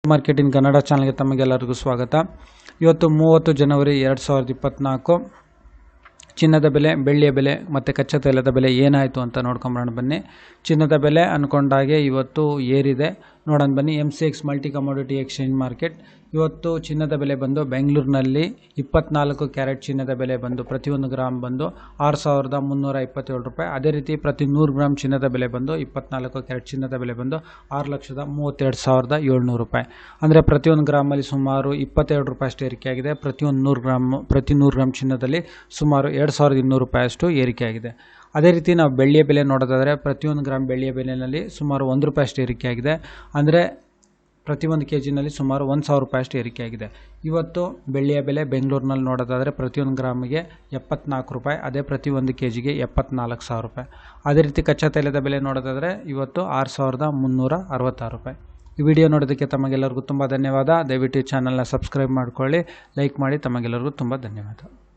Marketing Kannada ಚಾನಲ್ಗೆ ತಮಗೆಲ್ಲರಿಗೂ ಸ್ವಾಗತ. ಇವತ್ತು 30 ಜನವರಿ 2024 ಚಿನ್ನದ ಬೆಲೆ, ಬೆಳ್ಳಿಯ ಬೆಲೆ ಮತ್ತು ಕಚ್ಚಾ ತೈಲದ ಬೆಲೆ ಏನಾಯಿತು ಅಂತ ನೋಡ್ಕೊಂಬರೋಣ ಬನ್ನಿ. ಚಿನ್ನದ ಬೆಲೆ ಅಂದ್ಕೊಂಡಾಗೆ ಇವತ್ತು ಏರಿದೆ. ನೋಡೋಣ ಬನ್ನಿ. MCX multi commodity exchange market ಇವತ್ತು ಚಿನ್ನದ ಬೆಲೆ ಬಂದು ಬೆಂಗಳೂರಿನಲ್ಲಿ 24 ಕ್ಯಾರೆಟ್ ಚಿನ್ನದ ಬೆಲೆ ಬಂದು ಪ್ರತಿ 1 ಗ್ರಾಮ್ ಬಂದು 6,327 ರೂಪಾಯಿ. ಅದೇ ರೀತಿ ಪ್ರತಿ 100 ಗ್ರಾಮ್ ಚಿನ್ನದ ಬೆಲೆ ಬಂದು 24 ಕ್ಯಾರೆಟ್ ಚಿನ್ನದ ಬೆಲೆ ಬಂದು 6,32,700 ರೂಪಾಯಿ. ಅಂದರೆ ಪ್ರತಿ 1 ಗ್ರಾಮಲ್ಲಿ ಸುಮಾರು 22 ರೂಪಾಯಿ ಅಷ್ಟು ಏರಿಕೆಯಾಗಿದೆ. ಪ್ರತಿ 100 ಗ್ರಾಮ್ ಚಿನ್ನದಲ್ಲಿ ಸುಮಾರು 2,200 ರೂಪಾಯಿ ಅಷ್ಟು ಏರಿಕೆಯಾಗಿದೆ. ಅದೇ ರೀತಿ ನಾವು ಬೆಳ್ಳಿಯ ಬೆಲೆ ನೋಡೋದಾದರೆ ಪ್ರತಿ 1 ಗ್ರಾಮ್ ಬೆಳ್ಳಿಯ ಬೆಲೆಯಲ್ಲಿ ಸುಮಾರು 1 ರೂಪಾಯಿ ಅಷ್ಟು ಏರಿಕೆಯಾಗಿದೆ. ಅಂದರೆ ಪ್ರತಿ 1 kgನಲ್ಲಿ ಸುಮಾರು 1,000 ರೂಪಾಯಿ ಅಷ್ಟು ಏರಿಕೆಯಾಗಿದೆ. ಇವತ್ತು ಬೆಳ್ಳಿಯ ಬೆಲೆ ಬೆಂಗಳೂರಿನಲ್ಲಿ ನೋಡೋದಾದರೆ ಪ್ರತಿ 1 ಗ್ರಾಮಿಗೆ 74 ರೂಪಾಯಿ, ಅದೇ ಪ್ರತಿ 1 kgಗೆ 74,000 ರೂಪಾಯಿ. ಅದೇ ರೀತಿ ಕಚ್ಚಾ ತೈಲದ ಬೆಲೆ ನೋಡೋದಾದರೆ ಇವತ್ತು 6,366 ರೂಪಾಯಿ. ಈ ವಿಡಿಯೋ ನೋಡೋದಕ್ಕೆ ತಮಗೆಲ್ಲರಿಗೂ ತುಂಬ ಧನ್ಯವಾದ. ದಯವಿಟ್ಟು ಈ ಚಾನಲ್ನ ಸಬ್ಸ್ಕ್ರೈಬ್ ಮಾಡ್ಕೊಳ್ಳಿ, ಲೈಕ್ ಮಾಡಿ. ತಮಗೆಲ್ಲರಿಗೂ ತುಂಬ ಧನ್ಯವಾದ.